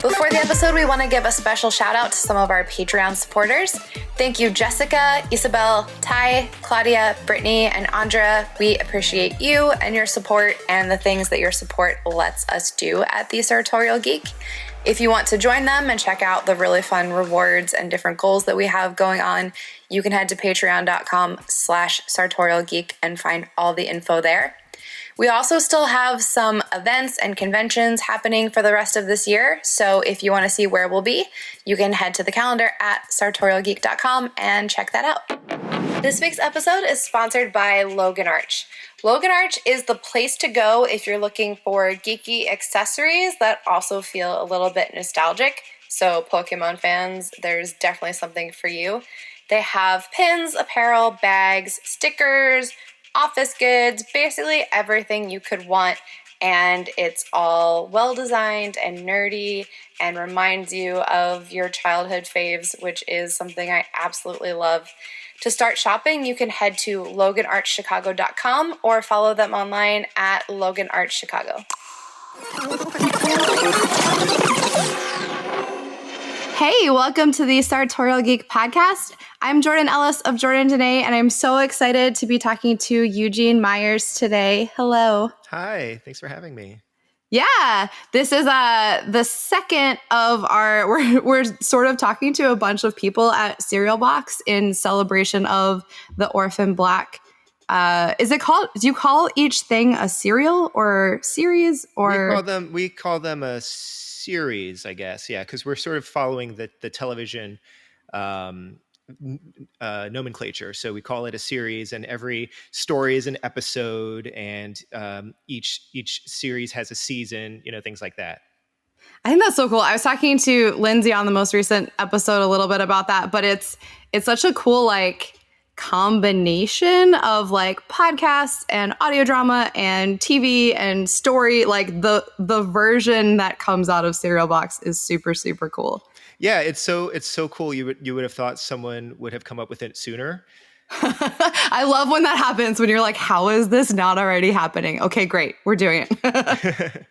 Before the episode, we want to give a special shout out to some of our Patreon supporters. Thank you, Jessica, Isabel, Ty, Claudia, Brittany, and Andra. We appreciate you and your support and the things that your support lets us do at The Sartorial Geek. If you want to join them and check out the really fun rewards and different goals that we have going on, you can head to patreon.com/sartorialgeek and find all the info there. We also still have some events and conventions happening for the rest of this year, so if you want to see where we'll be, you can head to the calendar at sartorialgeek.com and check that out. This week's episode is sponsored by LoganArch. LoganArch is the place to go if you're looking for geeky accessories that also feel a little bit nostalgic. So Pokemon fans, there's definitely something for you. They have pins, apparel, bags, stickers, office goods, basically everything you could want, and it's all well-designed and nerdy and reminds you of your childhood faves, which is something I absolutely love. To start shopping, you can head to LoganArchChicago.com or follow them online at LoganArchChicago. Hey, welcome to the Sartorial Geek podcast. I'm Jordan Ellis of Jordan Danae, and I'm so excited to be talking to Eugene Myers today. Hello. Hi, thanks for having me. Yeah, this is the second of our, we're sort of talking to a bunch of people at Cereal Box in celebration of the Orphan Black. Is it called, do you call each thing a cereal or series or? We call them a series, I guess. Yeah, because we're sort of following the television nomenclature. So we call it a series, and every story is an episode, and each series has a season, things like that. I think that's so cool. I was talking to Lindsay on the most recent episode a little bit about that, but it's such a cool combination of podcasts and audio drama and TV and story. The version that comes out of Cereal Box is super, super cool. Yeah, it's so cool. You would have thought someone would have come up with it sooner. I love when that happens, when you're like, how is this not already happening? Okay, great. We're doing it.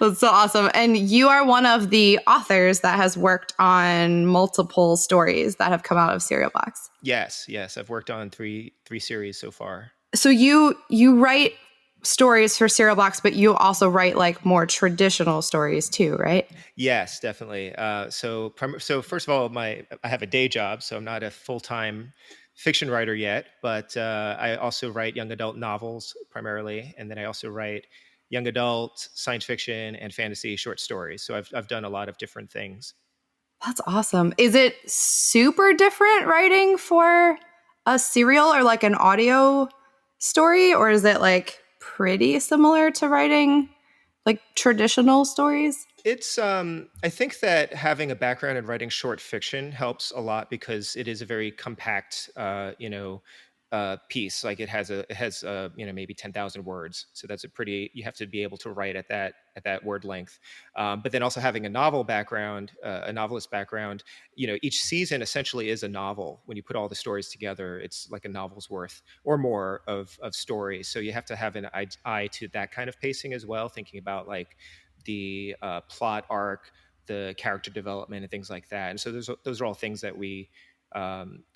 That's so awesome. And you are one of the authors that has worked on multiple stories that have come out of Cereal Box. Yes. I've worked on three series so far. So you write stories for Cereal Box, but you also write more traditional stories too, right? Yes, definitely. So first of all, I have a day job, so I'm not a full-time fiction writer yet, but I also write young adult novels primarily, and then I also write young adult science fiction and fantasy short stories. So I've done a lot of different things. That's awesome. Is it super different writing for a serial or an audio story, or is it pretty similar to writing traditional stories? It's I think that having a background in writing short fiction helps a lot because it is a very compact piece. It has maybe 10,000 words. So that's you have to be able to write at that word length. But then also having a novel background, a novelist background, each season essentially is a novel. When you put all the stories together, it's like a novel's worth or more of stories. So you have to have an eye to that kind of pacing as well, thinking about the plot arc, the character development, and things like that. And so those are all things that we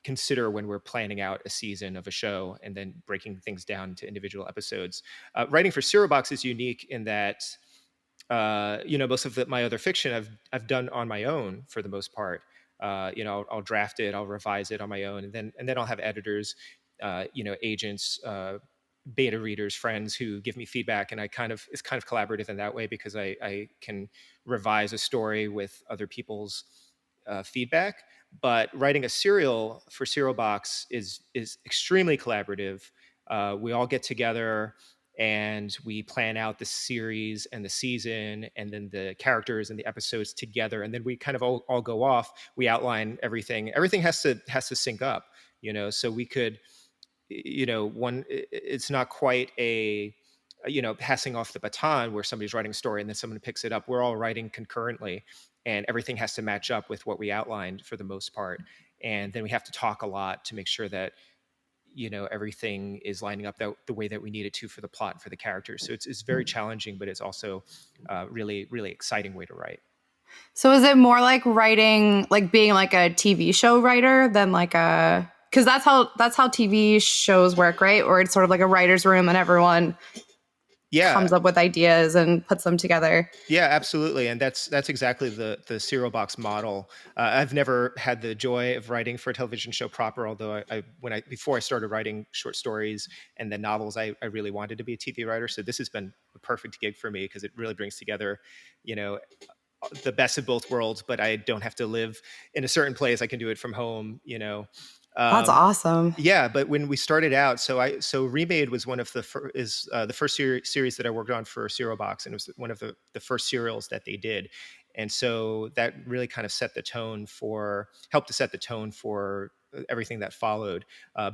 consider when we're planning out a season of a show and then breaking things down to individual episodes. Writing for Cereal Box is unique in that most of my other fiction I've done on my own for the most part. I'll draft it, I'll revise it on my own, and then I'll have editors, agents, beta readers, friends who give me feedback, and it's kind of collaborative in that way because I can revise a story with other people's feedback. But writing a serial for Cereal Box is extremely collaborative. We all get together and we plan out the series and the season and then the characters and the episodes together, and then we kind of all go off. We outline everything. Everything has to sync up, so we could, it's not quite a passing off the baton where somebody's writing a story and then someone picks it up. We're all writing concurrently, and everything has to match up with what we outlined for the most part. And then we have to talk a lot to make sure that everything is lining up the way that we need it to for the plot and for the characters. So it's very challenging, but it's also really, really exciting way to write. So is it more like writing, like being like a TV show writer than like a, because that's how TV shows work, right? Or it's sort of like a writer's room and everyone Yeah. comes up with ideas and puts them together. Yeah, absolutely, and that's exactly the serial box model. I've never had the joy of writing for a television show proper, although I when I before I started writing short stories and then novels, I really wanted to be a TV writer. So this has been a perfect gig for me because it really brings together, you know, the best of both worlds. But I don't have to live in a certain place. I can do it from home. That's Um, awesome. yeah, but when we started out, so Remade was one of the first series that I worked on for Serial Box, and it was one of the first serials that they did, and so that really kind of helped to set the tone for everything that followed.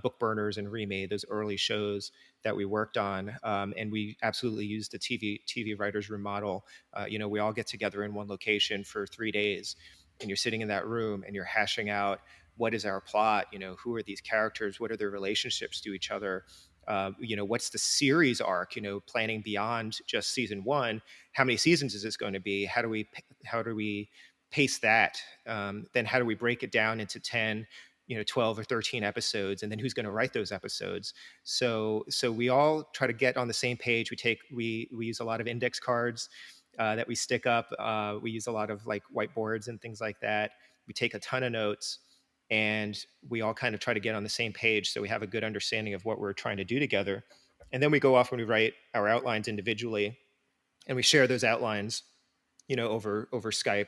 Book Burners and Remade, those early shows that we worked on, and we absolutely used the TV writers room model. We all get together in one location for 3 days, and you're sitting in that room and you're hashing out what is our plot, who are these characters, what are their relationships to each other, what's the series arc, planning beyond just season one. How many seasons is this going to be? How do we pace that? Then how do we break it down into 10, 12 or 13 episodes, and then who's going to write those episodes? So we all try to get on the same page. We use a lot of index cards that we stick up. We use a lot of like whiteboards and things like that. We take a ton of notes, and we all kind of try to get on the same page so we have a good understanding of what we're trying to do together. And then we go off when we write our outlines individually, and we share those outlines, over Skype,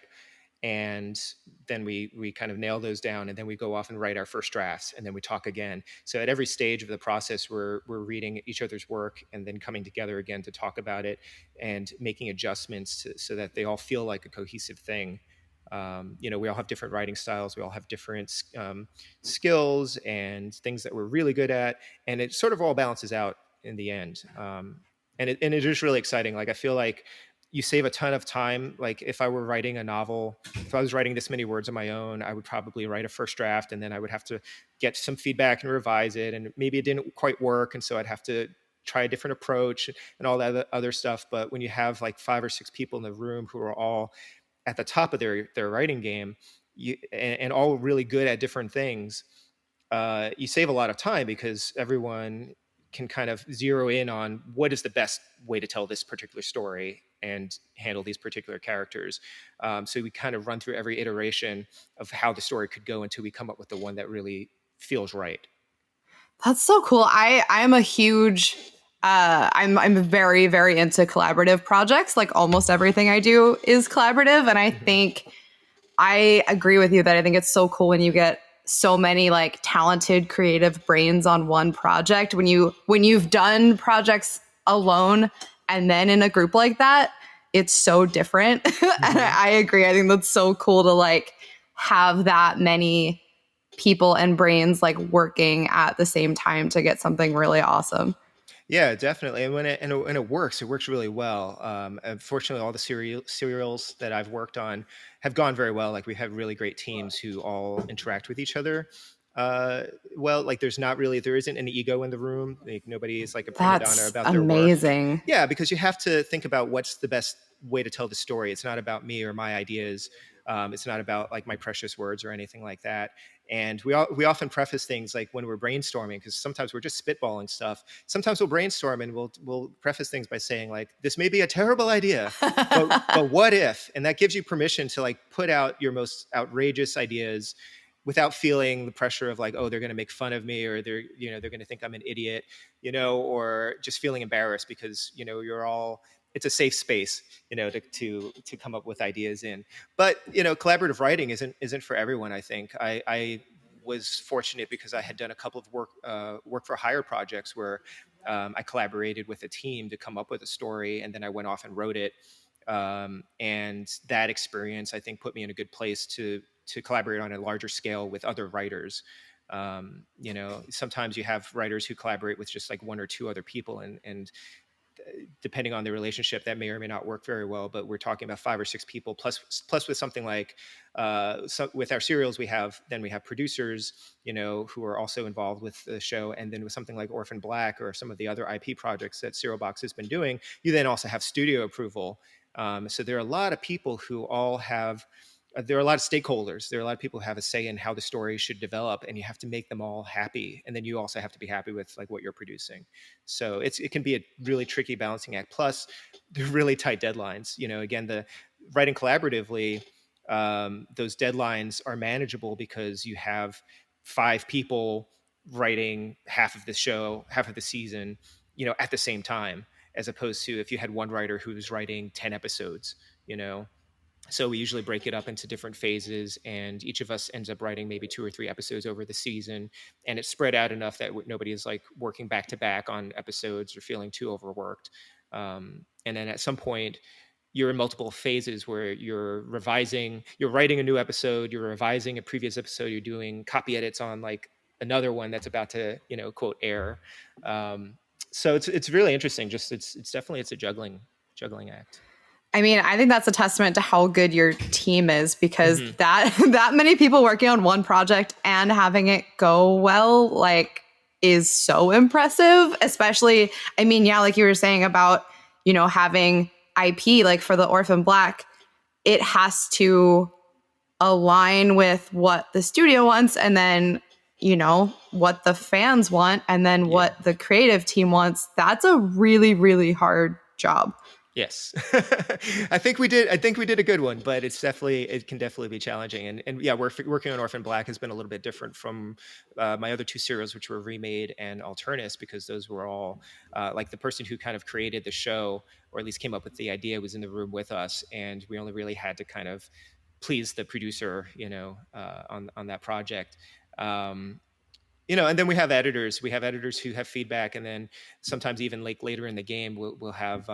and then we kind of nail those down, and then we go off and write our first drafts, and then we talk again. So at every stage of the process, we're reading each other's work and then coming together again to talk about it and making adjustments so that they all feel like a cohesive thing. We all have different writing styles, we all have different skills and things that we're really good at, and it sort of all balances out in the end. And it is really exciting. Like, I feel like you save a ton of time. Like, if I were writing a novel, if I was writing this many words on my own, I would probably write a first draft, and then I would have to get some feedback and revise it, and maybe it didn't quite work, and so I'd have to try a different approach and all that other stuff. But when you have like 5 or 6 people in the room who are all at the top of their writing game, and all really good at different things, you save a lot of time because everyone can kind of zero in on what is the best way to tell this particular story and handle these particular characters. So we kind of run through every iteration of how the story could go until we come up with the one that really feels right. That's so cool. I'm a huge I'm very, very into collaborative projects. Like almost everything I do is collaborative. And I Mm-hmm. think I agree with you that I think it's so cool when you get so many like talented creative brains on one project. When you've done projects alone and then in a group like that, it's so different. And Mm-hmm. I agree. I think that's so cool to like have that many people and brains like working at the same time to get something really awesome. Yeah, definitely. And it works. It works really well. Unfortunately, all the serials that I've worked on have gone very well. Like, we have really great teams who all interact with each other. Uh, well, like, there isn't an ego in the room. Like, nobody is like a prima donna That's about their work. amazing. Yeah, because you have to think about what's the best way to tell the story. It's not about me or my ideas. It's not about like my precious words or anything like that. And we often preface things like when we're brainstorming, because sometimes we're just spitballing stuff. Sometimes we'll brainstorm and we'll preface things by saying like, this may be a terrible idea, but what if? And that gives you permission to like put out your most outrageous ideas without feeling the pressure of like, oh, they're going to make fun of me, or they're going to think I'm an idiot, or just feeling embarrassed because you're all, it's a safe space, to come up with ideas in. But collaborative writing isn't for everyone. I think I was fortunate because I had done a couple of work for hire projects where I collaborated with a team to come up with a story, and then I went off and wrote it. And that experience, I think, put me in a good place to collaborate on a larger scale with other writers. Sometimes you have writers who collaborate with just like one or two other people, and depending on the relationship, that may or may not work very well. But we're talking about 5 or 6 people plus with something like with our serials, we have producers, who are also involved with the show. And then with something like Orphan Black or some of the other IP projects that Serial Box has been doing, you then also have studio approval. So there are a lot of people who all have there are a lot of stakeholders. There are a lot of people who have a say in how the story should develop, and you have to make them all happy. And then you also have to be happy with like what you're producing. So it can be a really tricky balancing act. Plus, they're really tight deadlines. Again, the writing collaboratively, those deadlines are manageable because you have 5 people writing half of the show, half of the season, at the same time, as opposed to if you had one writer who's writing 10 episodes, you know so we usually break it up into different phases, and each of us ends up writing maybe 2 or 3 episodes over the season, and it's spread out enough that nobody is like working back to back on episodes or feeling too overworked. And then at some point you're in multiple phases where you're writing a new episode, you're revising a previous episode, you're doing copy edits on like another one that's about to quote air. So it's really interesting. Just it's definitely it's a juggling act. I mean, I think that's a testament to how good your team is, because Mm-hmm. that many people working on one project and having it go well, like, is so impressive. Especially, I mean, yeah, like you were saying about, having IP, like for the Orphan Black, it has to align with what the studio wants, and then, what the fans want, and then what the creative team wants. That's a really, really hard job. Yes. I think we did a good one, but it can definitely be challenging. And yeah, working on Orphan Black has been a little bit different from my other 2 serials, which were Remade and Alternus, because those were all like the person who kind of created the show, or at least came up with the idea, was in the room with us, and we only really had to kind of please the producer, on that project. And then we have editors. We have editors who have feedback, and then sometimes even like later in the game, we'll have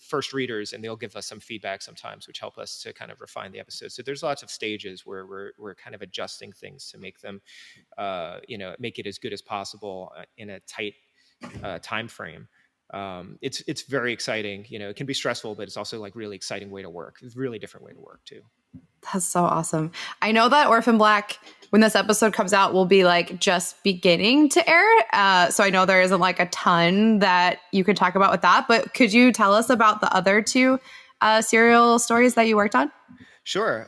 first readers, and they'll give us some feedback sometimes, which help us to kind of refine the episode. So there's lots of stages where we're kind of adjusting things to make them, make it as good as possible in a tight time frame. It's very exciting. It can be stressful, but it's also like really exciting way to work. It's a really different way to work too. That's so awesome. I know that Orphan Black, when this episode comes out, will be like just beginning to air. So I know there isn't like a ton that you could talk about with that, but could you tell us about the other 2 serial stories that you worked on? Sure.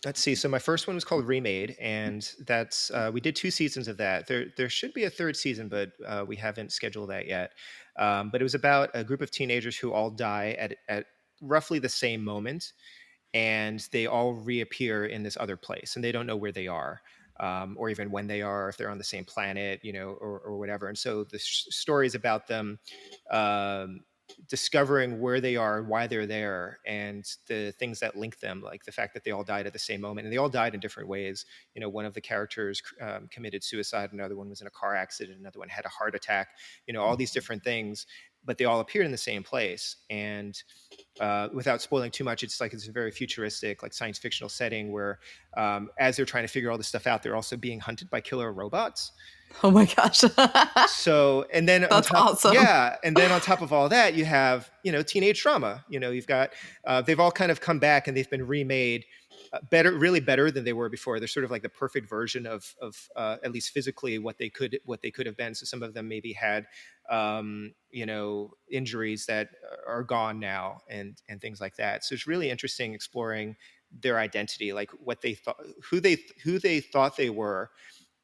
Let's see. So my first one was called Remade, and that's we did 2 seasons of that. There should be a third season, but we haven't scheduled that yet. But it was about a group of teenagers who all die at roughly the same moment, and they all reappear in this other place, and they don't know where they are, or even when they are, if they're on the same planet, or whatever. And so the story is about them discovering where they are and why they're there, and the things that link them, like the fact that they all died at the same moment, and they all died in different ways. One of the characters committed suicide, another one was in a car accident, another one had a heart attack. All these different things, but they all appeared in the same place. And without spoiling too much, it's a very futuristic, like science fictional setting where, as they're trying to figure all this stuff out, they're also being hunted by killer robots. Oh my gosh. So, and then That's awesome. yeah, and then on top of all that, you have teenage trauma. You've got they've all kind of come back, and they've been remade really better than they were before. They're sort of like the perfect version of at least physically what they could have been. So some of them maybe had injuries that are gone now, and things like that. So it's really interesting exploring their identity, like what they thought, who they thought they were.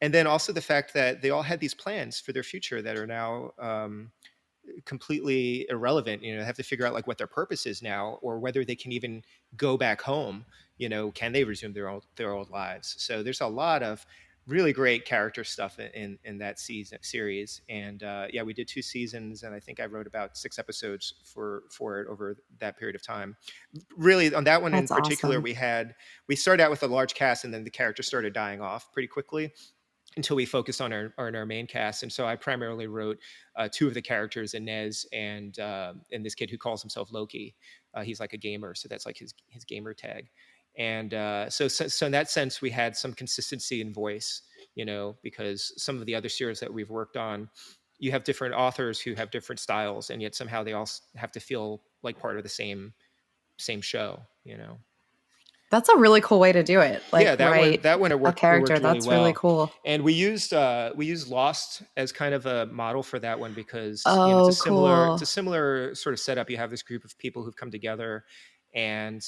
And then also the fact that they all had these plans for their future that are now completely irrelevant. They have to figure out like what their purpose is now, or whether they can even go back home. Can they resume their old lives? So there's a lot of really great character stuff in that series. And yeah, we did 2 seasons, and I think I wrote about 6 episodes for it over that period of time. Really, on that one That's in particular, awesome. we started out with a large cast, and then the characters started dying off pretty quickly until we focused on our main cast. And so I primarily wrote 2 of the characters, Inez and this kid who calls himself Loki. He's like a gamer, so that's like his gamer tag. And so in that sense, we had some consistency in voice, because some of the other series that we've worked on, you have different authors who have different styles, and yet somehow they all have to feel like part of the same show. That's a really cool way to do it. Yeah, Like write that one it a worked character. really That's really well. cool. And we used Lost as kind of a model for that one because Oh, it's a cool. similar sort of setup. You have this group of people who've come together, and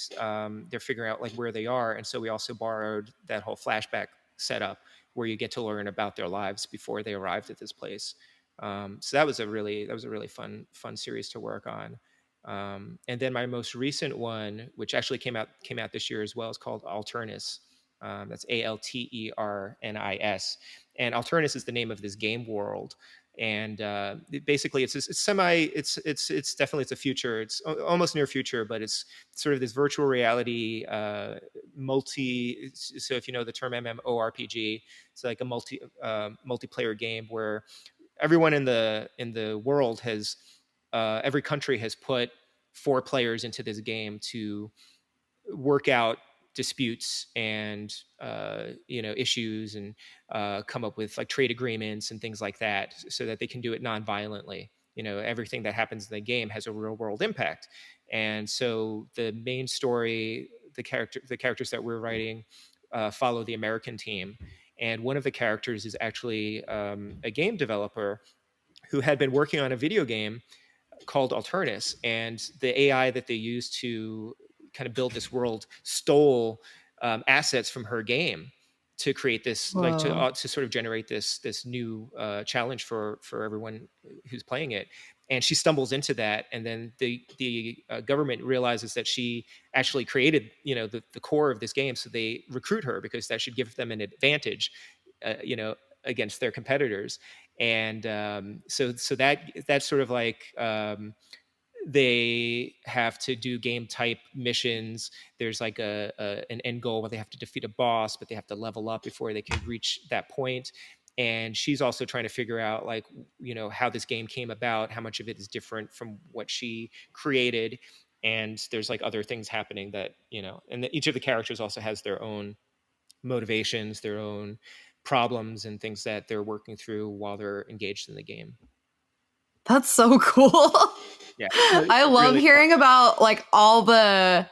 they're figuring out like where they are. And so we also borrowed that whole flashback setup where you get to learn about their lives before they arrived at this place. So that was a really fun series to work on. And then my most recent one, which actually came out this year as well, is called Alternus. That's Alternis, and Alternus is the name of this game world. And basically, it's definitely it's a future. It's almost near future, but it's sort of this virtual reality multi. So if you know the term MMORPG, it's like a multiplayer game where everyone in the world has every country has put 4 players into this game to work out disputes and issues and come up with like trade agreements and things like that so that they can do it non-violently. Everything that happens in the game has a real world impact. And so the main story, the characters that we're writing follow the American team, and one of the characters is actually a game developer who had been working on a video game called Alternus, and the AI that they used to kind of build this world stole assets from her game to create this, like Whoa. to sort of generate this new challenge for everyone who's playing it. And she stumbles into that, and then the government realizes that she actually created the core of this game, so they recruit her because that should give them an advantage, against their competitors. And so that's sort of like they have to do game type missions. There's like an end goal where they have to defeat a boss, but they have to level up before they can reach that point. And she's also trying to figure out like how this game came about, how much of it is different from what she created. And there's like other things happening that and each of the characters also has their own motivations, their own problems and things that they're working through while they're engaged in the game. That's so cool. Yeah, I love really hearing fun. about like all the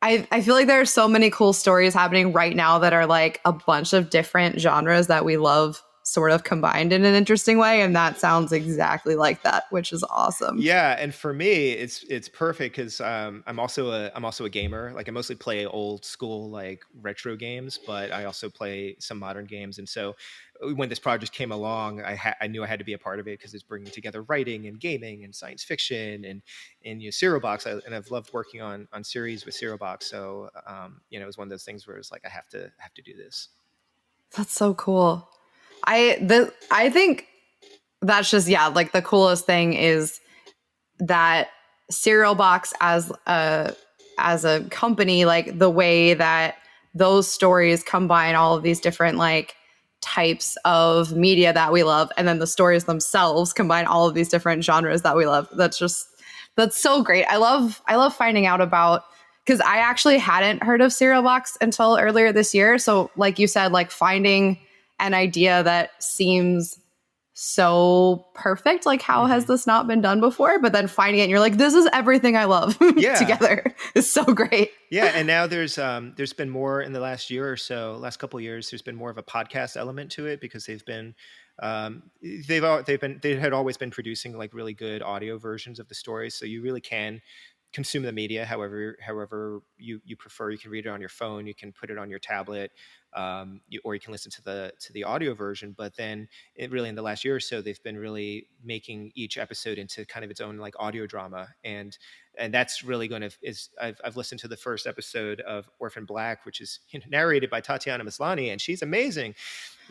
I feel like there are so many cool stories happening right now that are like a bunch of different genres that we love sort of combined in an interesting way. And that sounds exactly like that, which is awesome. Yeah, and for me, it's perfect because I'm also a gamer. Like I mostly play old school like retro games, but I also play some modern games. And so when this project came along, I knew I had to be a part of it because it's bringing together writing and gaming and science fiction and Serial Box. And I've loved working on series with Serial Box. So it was one of those things where it's like I have to do this. That's so cool. I think that's just like the coolest thing is that Cereal Box as a company, like the way that those stories combine all of these different like types of media that we love, and then the stories themselves combine all of these different genres that we love. That's so great. I love finding out about, because I actually hadn't heard of Cereal Box until earlier this year. So like you said, like finding an idea that seems so perfect, like how has this not been done before, but then finding it and you're like, this is everything I love. Yeah. Together is so great. Yeah, and now there's been more in the last year or so, last couple of years. There's been more of a podcast element to it because they've been they had always been producing like really good audio versions of the stories, so you really can consume the media however you prefer. You can read it on your phone, you can put it on your tablet, or you can listen to the audio version. But then really in the last year or so, they've been really making each episode into kind of its own like audio drama, and that's really going to I've listened to the first episode of Orphan Black, which is narrated by Tatiana Maslany, and she's amazing.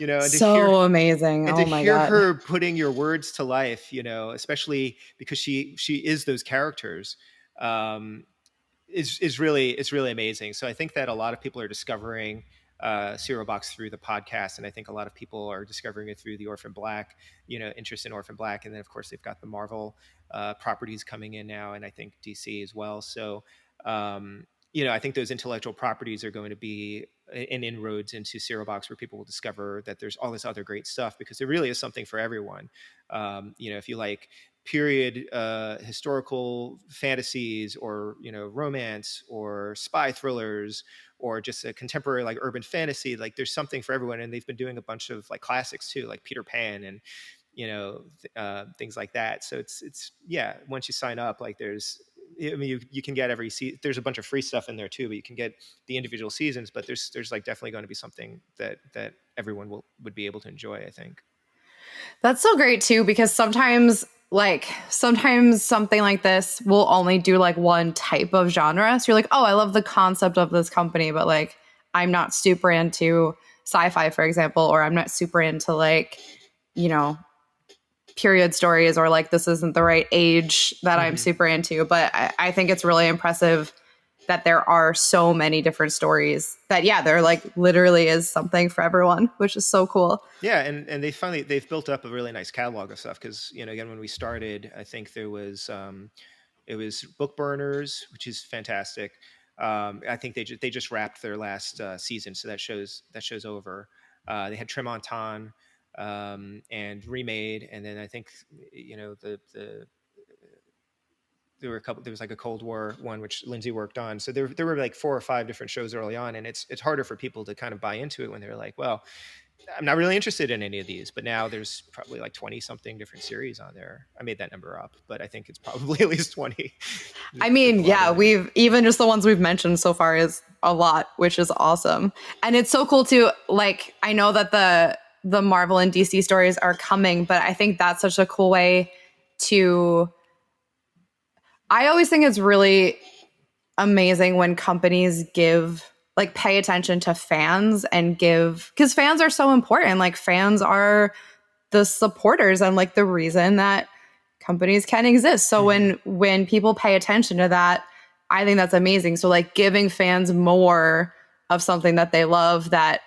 And So amazing. and Oh to my hear God. her putting your words to life, especially because she is those characters, um, is really it's really amazing. So I think that a lot of people are discovering Serial Box through the podcast, and I think a lot of people are discovering it through the Orphan Black, interest in Orphan Black, and then of course they've got the Marvel properties coming in now, and I think DC as well. So I think those intellectual properties are going to be an inroads into Serial Box, where people will discover that there's all this other great stuff, because there really is something for everyone. If you like period historical fantasies, or romance, or spy thrillers, or just a contemporary like urban fantasy. Like there's something for everyone, and they've been doing a bunch of like classics too, like Peter Pan and things like that. So it's yeah, once you sign up, like I mean, you can get there's a bunch of free stuff in there too, but you can get the individual seasons. But there's like definitely going to be something that everyone would be able to enjoy, I think. That's so great too, because sometimes something like this will only do like one type of genre. So you're like, oh, I love the concept of this company, but like I'm not super into sci-fi, for example, or I'm not super into like, period stories, or like this isn't the right age that I'm super into. But I think it's really impressive that there are so many different stories that, yeah, there like literally is something for everyone, which is so cool. Yeah, and they've built up a really nice catalog of stuff, because again, when we started, I think there was it was Book Burners, which is fantastic. I think they just wrapped their last season, so that show's over. They had Tremonton and Remade, and then I think there were a couple. There was like a Cold War one, which Lindsay worked on. So there were like 4 or 5 different shows early on, and it's harder for people to kind of buy into it when they're like, well, I'm not really interested in any of these. But now there's probably like 20 something different series on there. I made that number up, but I think it's probably at least 20. I mean, yeah, we've even just the ones we've mentioned so far is a lot, which is awesome. And it's so cool too. Like, I know that the Marvel and DC stories are coming, but I think that's such a cool way to, I always think it's really amazing when companies pay attention to fans and because fans are so important. Like fans are the supporters and like the reason that companies can exist. So when people pay attention to that, I think that's amazing. So like giving fans more of something that they love, that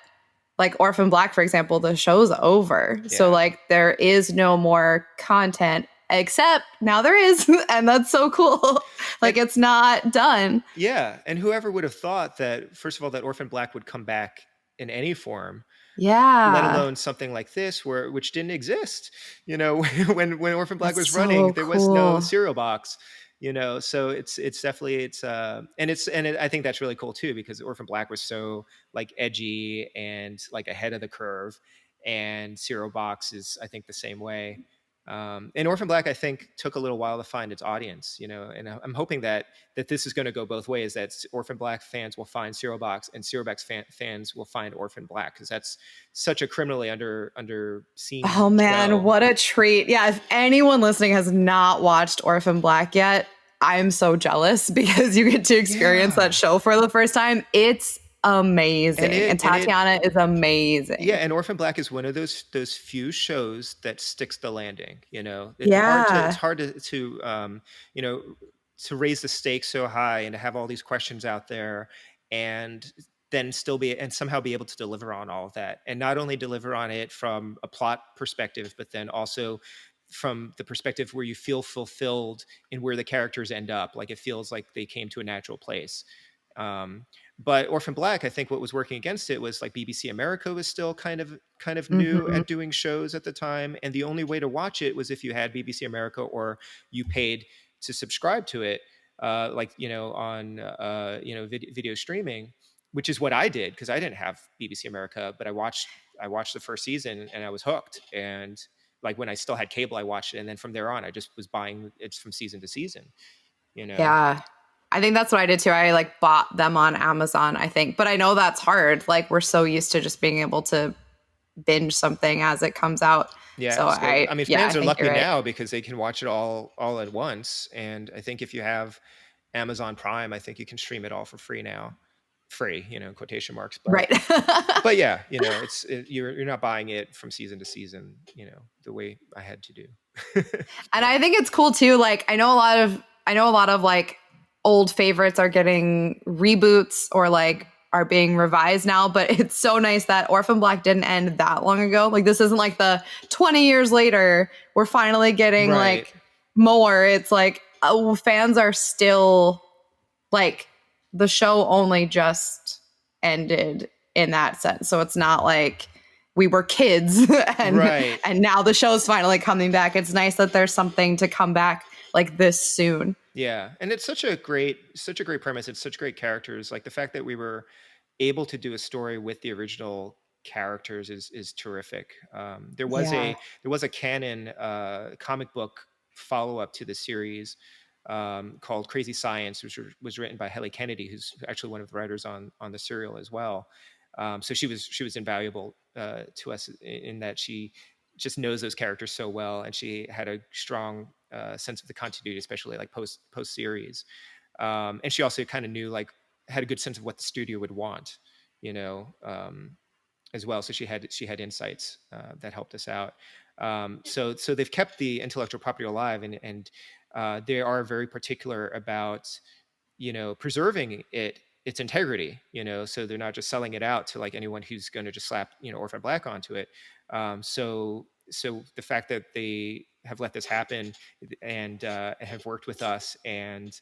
like Orphan Black, for example, the show's over. Yeah. So like there is no more content, except now there is. And that's so cool. Like it's not done. Yeah. And whoever would have thought that, first of all, that Orphan Black would come back in any form. Yeah. Let alone something like this, which didn't exist. When Orphan Black was running, there was no cereal box. So it's definitely I think that's really cool too, because Orphan Black was so like edgy and like ahead of the curve, and Cereal Box is, I think, the same way. And Orphan Black, I think, took a little while to find its audience, and I'm hoping that this is going to go both ways, that Orphan Black fans will find Cereal Box, and Cereal Box fans will find Orphan Black, because that's such a criminally underseen Oh man, show. What a treat. Yeah, if anyone listening has not watched Orphan Black yet, I'm so jealous, because you get to experience that show for the first time. It's amazing. And Tatiana is amazing. Yeah, and Orphan Black is one of those few shows that sticks the landing. It's hard to raise the stakes so high and to have all these questions out there, and then somehow be able to deliver on all of that, and not only deliver on it from a plot perspective, but then also from the perspective where you feel fulfilled in where the characters end up. Like it feels like they came to a natural place. But Orphan Black, I think what was working against it was like BBC America was still kind of new at doing shows at the time. And the only way to watch it was if you had BBC America, or you paid to subscribe to it, on video streaming, which is what I did, because I didn't have BBC America, but I watched the first season and I was hooked. And like when I still had cable, I watched it. And then from there on, I just was buying it from season to season, Yeah. I think that's what I did too. I like bought them on Amazon, I think. But I know that's hard. Like we're so used to just being able to binge something as it comes out. Yeah. So fans are lucky now because they can watch it all at once. And I think if you have Amazon Prime, I think you can stream it all for free now. Free, quotation marks. But, right. But yeah, you're not buying it from season to season, the way I had to do. And I think it's cool too. Like I know a lot of like old favorites are getting reboots or like are being revised now, but it's so nice that Orphan Black didn't end that long ago. Like this isn't like the 20 years later we're finally getting like more. It's like fans are still like the show only just ended in that sense. So it's not like we were kids and Right. and now the show's finally coming back. It's nice that there's something to come back like this soon. Yeah, and it's such a great premise. It's such great characters. Like the fact that we were able to do a story with the original characters is terrific. There was Yeah. a canon comic book follow up to the series called Crazy Science, which was written by Helly Kennedy, who's actually one of the writers on the serial as well. So she was invaluable to us in that she just knows those characters so well, and she had a strong sense of the continuity, especially like post series. And she also kind of knew, like, had a good sense of what the studio would want, you know, as well. So she had insights that helped us out. So they've kept the intellectual property alive, and they are very particular about, you know, preserving its integrity, you know, so they're not just selling it out to like anyone who's going to just slap, you know, Orphan Black onto it. So the fact that they have let this happen and have worked with us and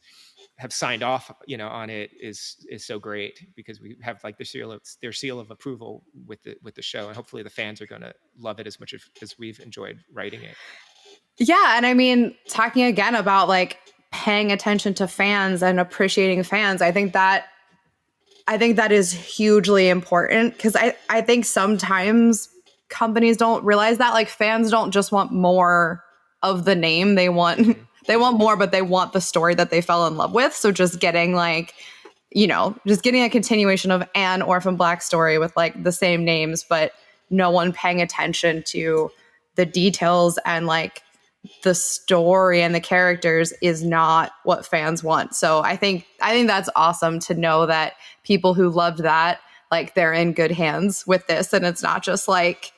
have signed off, you know, on it is so great, because we have like their seal of approval with the show, and hopefully the fans are going to love it as much as we've enjoyed writing it. Yeah, and I mean, talking again about like paying attention to fans and appreciating fans, I think that is hugely important, because I think sometimes companies don't realize that, like, fans don't just want more of the name. They want they want more, but they want the story that they fell in love with. So just getting like, you know, just getting a continuation of an Orphan Black story with like the same names, but no one paying attention to the details and like the story and the characters is not what fans want. So I think that's awesome to know that people who loved that, like, they're in good hands with this, and it's not just like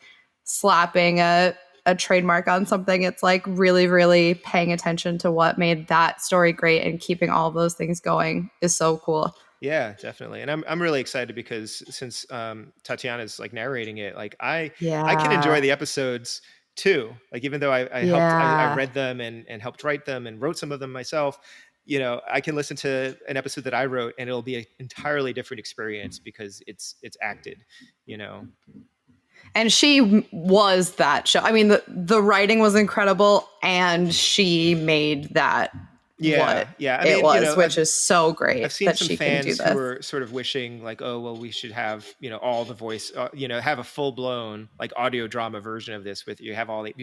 slapping a trademark on something. It's like really, really paying attention to what made that story great, and keeping all of those things going is so cool. Yeah, definitely. And I'm really excited because since Tatiana's like narrating it, like I can enjoy the episodes too. Like, even though I read them and helped write them and wrote some of them myself, you know, I can listen to an episode that I wrote and it'll be an entirely different experience because it's acted, you know. And she was that show. I mean, the writing was incredible, and she made that what I it mean, was, you know, which is so great I've seen that some she can do fans this. who are sort of wishing like, oh, well, we should have, you know, all the voice, you know, have a full blown like audio drama version of this with you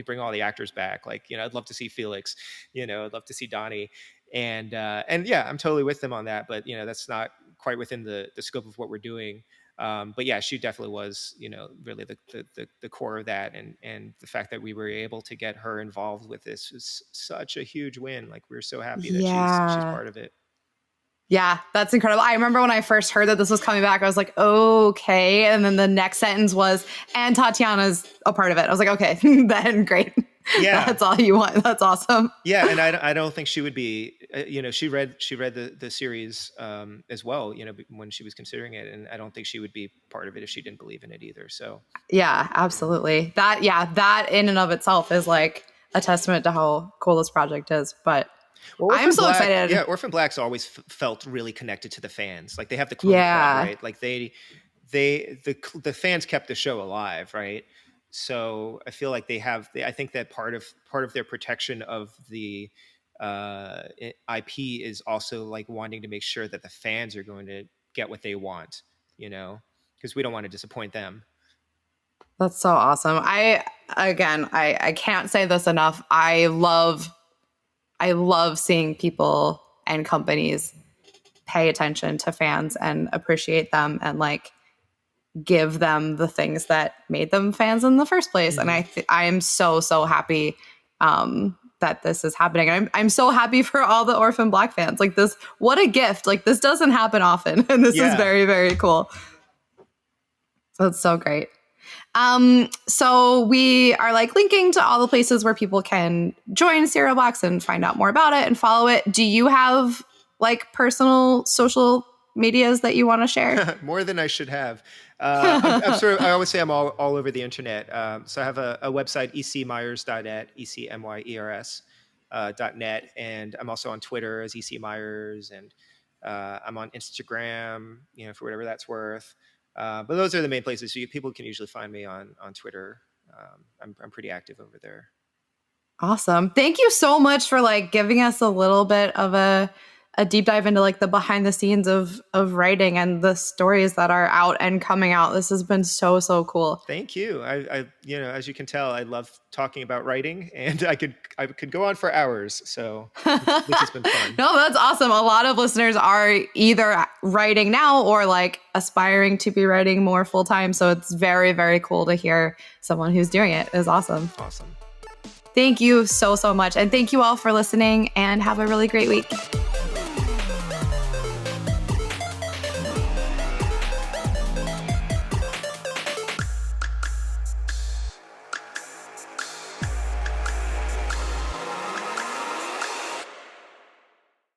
bring all the actors back. Like, you know, I'd love to see Felix, you know, I'd love to see Donnie. And yeah, I'm totally with them on that, but you know, that's not quite within the scope of what we're doing. But yeah, she definitely was, you know, really the core of that, and the fact that we were able to get her involved with this is such a huge win. Like, we're so happy that she's part of it. Yeah, that's incredible. I remember when I first heard that this was coming back, I was like, okay. And then the next sentence was, and Tatiana's a part of it. I was like, okay, then great. Yeah, that's all you want. That's awesome. Yeah, and I don't think she would be. You know, she read the series as well. You know, when she was considering it, and I don't think she would be part of it if she didn't believe in it either. So yeah, absolutely. That in and of itself is like a testament to how cool this project is. But I'm so excited. Yeah, Orphan Black's always felt really connected to the fans. Like, they have the Clone Club, right? Like the fans kept the show alive, right? So I feel like I think that part of their protection of the IP is also like wanting to make sure that the fans are going to get what they want, you know, because we don't want to disappoint them. That's so awesome. I can't say this enough. I love seeing people and companies pay attention to fans and appreciate them and like give them the things that made them fans in the first place. Mm-hmm. And I am so happy that this is happening. I'm so happy for all the Orphan Black fans. Like, this, what a gift. Like, this doesn't happen often, and this is very, very cool. So it's so great. So we are like linking to all the places where people can join Cereal Box and find out more about it and follow it. Do you have like personal social medias that you want to share? More than I should have. I always say I'm all over the internet. So I have a website, ecmyers.net, ecmyers.net. And I'm also on Twitter as ecmyers, and I'm on Instagram, you know, for whatever that's worth. But those are the main places. So people can usually find me on Twitter. I'm pretty active over there. Awesome. Thank you so much for like giving us a little bit of a deep dive into like the behind the scenes of writing and the stories that are out and coming out. This has been so cool. Thank you. I as you can tell, I love talking about writing, and I could go on for hours. So this has been fun. No, that's awesome. A lot of listeners are either writing now or like aspiring to be writing more full time. So it's very cool to hear someone who's doing it. It's awesome. Awesome. Thank you so much. And thank you all for listening, and have a really great week.